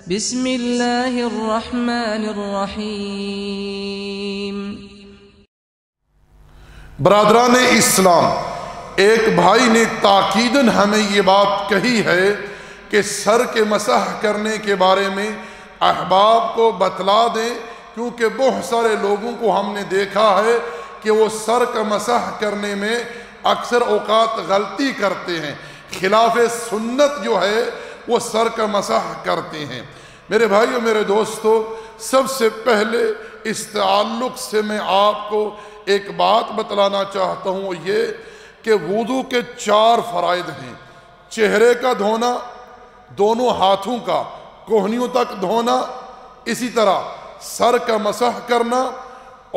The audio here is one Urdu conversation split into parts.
بسم اللہ الرحمن الرحیم۔ برادران اسلام، ایک بھائی نے تاکیداً ہمیں یہ بات کہی ہے کہ سر کے مسح کرنے کے بارے میں احباب کو بتلا دیں، کیونکہ بہت سارے لوگوں کو ہم نے دیکھا ہے کہ وہ سر کا مسح کرنے میں اکثر اوقات غلطی کرتے ہیں، خلاف سنت جو ہے وہ سر کا مسح کرتے ہیں۔ میرے بھائیو، میرے دوستو، سب سے پہلے اس تعلق سے میں آپ کو ایک بات بتلانا چاہتا ہوں، یہ کہ وضو کے 4 فرائض ہیں۔ چہرے کا دھونا، دونوں ہاتھوں کا کوہنیوں تک دھونا، اسی طرح سر کا مسح کرنا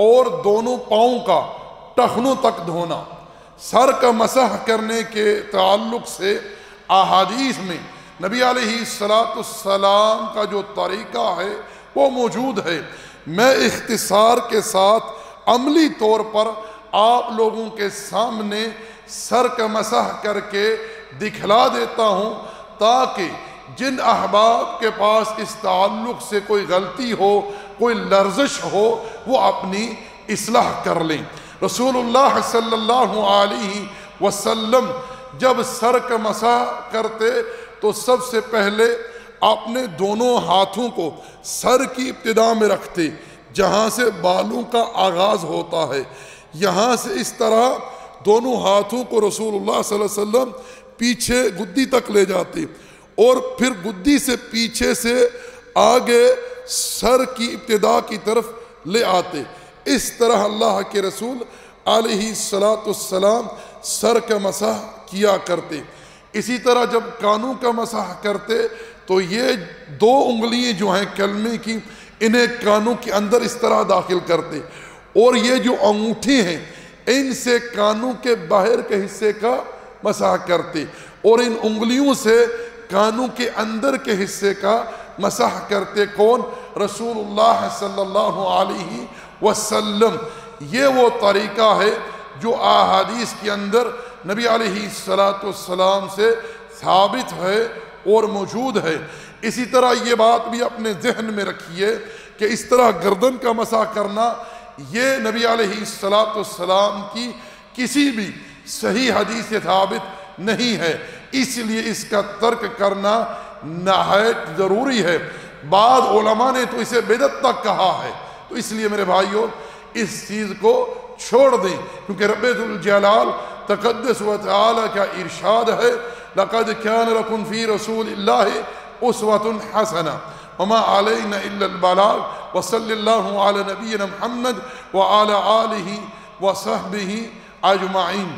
اور دونوں پاؤں کا ٹخنوں تک دھونا۔ سر کا مسح کرنے کے تعلق سے احادیث میں نبی علیہ السلام کا جو طریقہ ہے وہ موجود ہے۔ میں اختصار کے ساتھ عملی طور پر آپ لوگوں کے سامنے سر کا مسح کر کے دکھلا دیتا ہوں، تاکہ جن احباب کے پاس اس تعلق سے کوئی غلطی ہو، کوئی لرزش ہو، وہ اپنی اصلاح کر لیں۔ رسول اللہ صلی اللہ علیہ وسلم جب سر کا مسح کرتے تو سب سے پہلے اپنے دونوں ہاتھوں کو سر کی ابتدا میں رکھتے، جہاں سے بالوں کا آغاز ہوتا ہے، یہاں سے اس طرح دونوں ہاتھوں کو رسول اللہ صلی اللہ علیہ وسلم پیچھے گدی تک لے جاتے، اور پھر گدی سے پیچھے سے آگے سر کی ابتدا کی طرف لے آتے۔ اس طرح اللہ کے رسول علیہ السلام سر کا مسح کیا کرتے۔ اسی طرح جب کانوں کا مسح کرتے تو یہ 2 انگلیاں جو ہیں کلمے کی، انہیں کانوں کے اندر اس طرح داخل کرتے، اور یہ جو انگوٹھی ہیں ان سے کانوں کے باہر کے حصے کا مسح کرتے، اور ان انگلیوں سے کانوں کے اندر کے حصے کا مسح کرتے۔ کون؟ رسول اللہ صلی اللہ علیہ وسلم۔ یہ وہ طریقہ ہے جو احادیث کے اندر نبی علیہ السلام سے ثابت ہے اور موجود ہے۔ اسی طرح یہ بات بھی اپنے ذہن میں رکھیے کہ اس طرح گردن کا مسح کرنا یہ نبی علیہ السلام کی کسی بھی صحیح حدیث سے ثابت نہیں ہے، اس لیے اس کا ترک کرنا نہایت ضروری ہے۔ بعض علماء نے تو اسے بدعت تک کہا ہے، تو اس لیے میرے بھائیوں اس چیز کو چھوڑ دیں، کیونکہ رب ذوالجلال تقدس و تعالی کا ارشاد ہے، لَقَدْ كَانَ لَكُمْ فِي رَسُولِ اللَّهِ أُسْوَةٌ حَسَنَةٌ وَمَا عَلَيْنَا إِلَّا الْبَلَاغُ وَصَلِّ اللَّهُ عَلَى نَبِيِّنَا مُحَمَّدٍ وَعَلَى آلِهِ وَصَحْبِهِ أَجْمَعِينَ۔